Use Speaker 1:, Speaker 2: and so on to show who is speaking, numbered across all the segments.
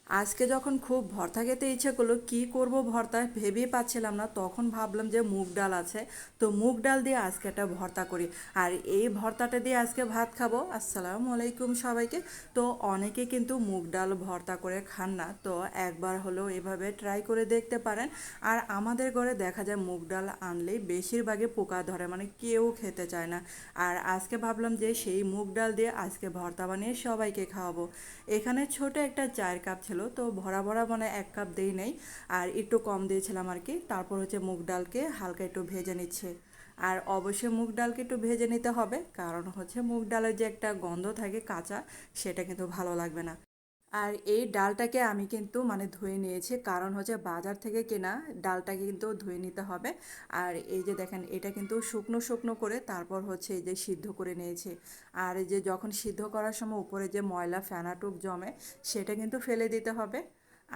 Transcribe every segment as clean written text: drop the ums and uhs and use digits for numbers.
Speaker 1: আজকে যখন খুব ভর্তা খেতে ইচ্ছে করলো কি করব ভর্তা ভেবেই পাচ্ছিলাম না, তখন ভাবলাম যে মুগ ডাল আছে, তো মুগ ডাল দিয়ে আজকে একটা ভর্তা করি। আর এই ভর্তাটা দিয়ে আজকে ভাত খাবো। আসসালামু আলাইকুম সবাইকে। তো অনেকে কিন্তু মুগ ডাল ভর্তা করে খান না, তো একবার হলেও এভাবে ট্রাই করে দেখতে পারেন। আর আমাদের ঘরে দেখা যায় মুগ ডাল আনলেই বেশিরভাগই পোকা ধরে, মানে কেউ খেতে চায় না। আর আজকে ভাবলাম যে সেই মুগ ডাল দিয়ে আজকে ভর্তা বানিয়ে সবাইকে খাওয়াবো। এখানে ছোট একটা চায়ের কাপ ছিল, তো ভরা ভরা মানে এক কাপ দেই নেই, আর একটু কম দিয়েছিলাম আর কি। তারপর হচ্ছে মুগ ডালকে হালকা একটু ভেজে নিচ্ছে। আর অবশ্যই মুগ ডালকে একটু ভেজে নিতে হবে, কারণ হচ্ছে মুগ ডালের যে একটা গন্ধ থাকে কাঁচা, সেটা কিন্তু ভালো লাগবে না। আর এই ডালটাকে আমি কিন্তু মানে ধুয়ে নিয়েছি, কারণ হচ্ছে বাজার থেকে কেনা ডালটাকে কিন্তু ধুয়ে নিতে হবে। আর এই যে দেখেন, এটা কিন্তু শুকনো শুকনো করে তারপর হচ্ছে এই যে সিদ্ধ করে নিয়েছি। আর এই যে যখন সিদ্ধ করার সময় উপরে যে ময়লা ফেনাটুক জমে, সেটা কিন্তু ফেলে দিতে হবে।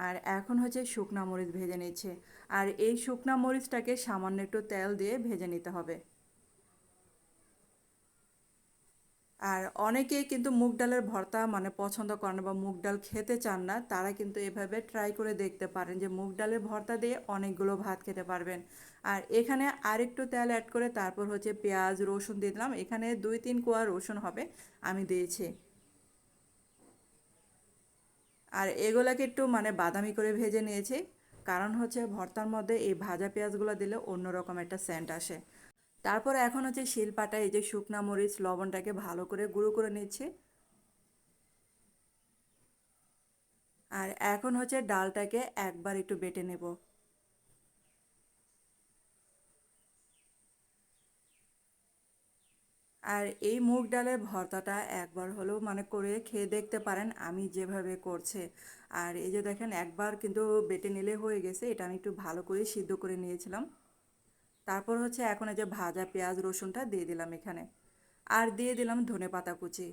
Speaker 1: আর এখন হচ্ছে শুকনা মরিচ ভেজে নিচ্ছে। আর এই শুকনা মরিচটাকে সামান্য একটু তেল দিয়ে ভেজে নিতে হবে। আর অনেকেই কিন্তু মুগ ডালের ভর্তা মানে পছন্দ করেন না বা মুগ ডাল খেতে চান না, তারা কিন্তু এভাবে ট্রাই করে দেখতে পারেন যে মুগ ডালের ভর্তা দিয়ে অনেকগুলো ভাত খেতে পারবেন। আর এখানে আরেকটু তেল অ্যাড করে তারপর হচ্ছে পেঁয়াজ রসুন দিয়ে দিলাম, এখানে 2-3 কোয়া রসুন হবে, আমি দিয়েছি। আর এগুলাকে একটু মানে বাদামি করে ভেজে নিয়েছি, কারণ হচ্ছে ভর্তার মধ্যে এই ভাজা পেঁয়াজগুলো দিলে অন্যরকম একটা সেন্ট আসে। তারপর এখন হচ্ছে শিলপাটায় এই যে শুকনা মরিচ লবণটাকে ভালো করে গুঁড়ো করে নিচ্ছি। আর এখন হচ্ছে ডালটাকে একবার একটু বেটে নেব। আর এই মুগ ডালের ভর্তাটা একবার হলেও মানে করে খেয়ে দেখতে পারেন আমি যেভাবে করছে। আর এই যে দেখেন, একবার কিন্তু বেটে নিলে হয়ে গেছে, এটা আমি একটু ভালো করে সিদ্ধ করে নিয়েছিলাম। তারপর হচ্ছে এখন এই যে ভাজা পেঁয়াজ রসুনটা দিয়ে দিলাম এখানে। আর দিয়ে দিলাম ধনেপাতা কুচি।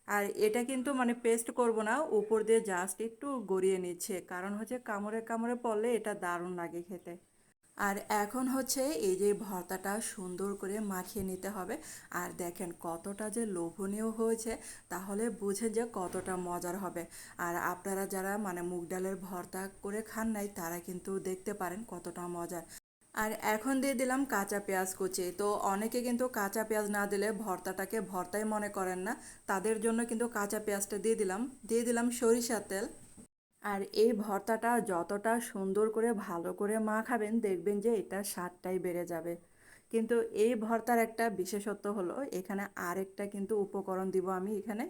Speaker 1: আর এটা কিন্তু মানে পেস্ট করব না, উপর দিয়ে জাস্ট একটু গড়িয়ে নিচ্ছে, কারণ হচ্ছে কামড়ে কামড়ে পড়লে এটা দারুণ লাগে খেতে। আর এখন হচ্ছে এই যে ভর্তাটা সুন্দর করে মাখিয়ে নিতে হবে। আর দেখেন কতটা যে লোভনীয় হয়েছে, তাহলে বুঝেন যে কতটা মজার হবে। আর আপনারা যারা মানে মুগ ডালের ভর্তা করে খান নাই, তারা কিন্তু দেখতে পারেন কতটা মজার। আর এখন দিয়ে দিলাম কাঁচা পেঁয়াজ কুচি। তো অনেকে কিন্তু কাঁচা পেঁয়াজ না দিলে ভর্তাটাকে ভর্তাই মনে করেন না, তাদের জন্য কিন্তু কাঁচা পেঁয়াজটা দিয়ে দিলাম। দিয়ে দিলাম সরিষার তেল। আর এই ভর্তাটা যতটা সুন্দর করে ভালো করে মাখাবেন, দেখবেন যে এটার স্বাদটাই বেড়ে যাবে। কিন্তু এই ভর্তার একটা বিশেষত্ব হলো, এখানে আরেকটা কিন্তু উপকরণ দিব আমি এখানে।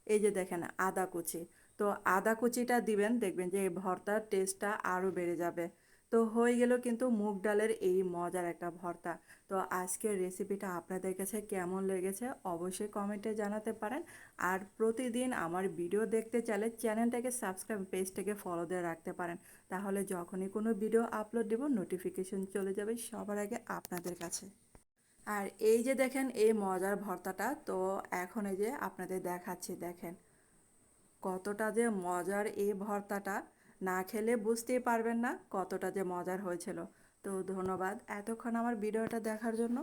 Speaker 1: এই যে দেখেন আদা কুচি। তো আদা কুচিটা দিবেন, দেখবেন যে এই ভর্তার টেস্টটা আরও বেড়ে যাবে। তো হয়ে গেল কিন্তু মুগ ডালের এই মজার একটা ভর্তা। তো আজকের রেসিপিটা আপনাদের কাছে কেমন লেগেছে অবশ্যই কমেন্টে জানাতে পারেন। আর প্রতিদিন আমার ভিডিও দেখতে চাইলে চ্যানেলটাকে সাবস্ক্রাইব, পেজটাকে ফলো দিয়ে রাখতে পারেন। তাহলে যখনই কোনো ভিডিও আপলোড দেব, নোটিফিকেশন চলে যাবে সবার আগে আপনাদের কাছে। আর এই যে দেখেন এই মজার ভর্তাটা, তো এখন এই যে আপনাদের দেখাচ্ছি, দেখেন কতটা যে মজার এই ভর্তাটা, না খেলে বুঝতেই পারবেন না কতটা যে মজার হয়েছিল। তো ধন্যবাদ এতক্ষণ আমার ভিডিওটা দেখার জন্য।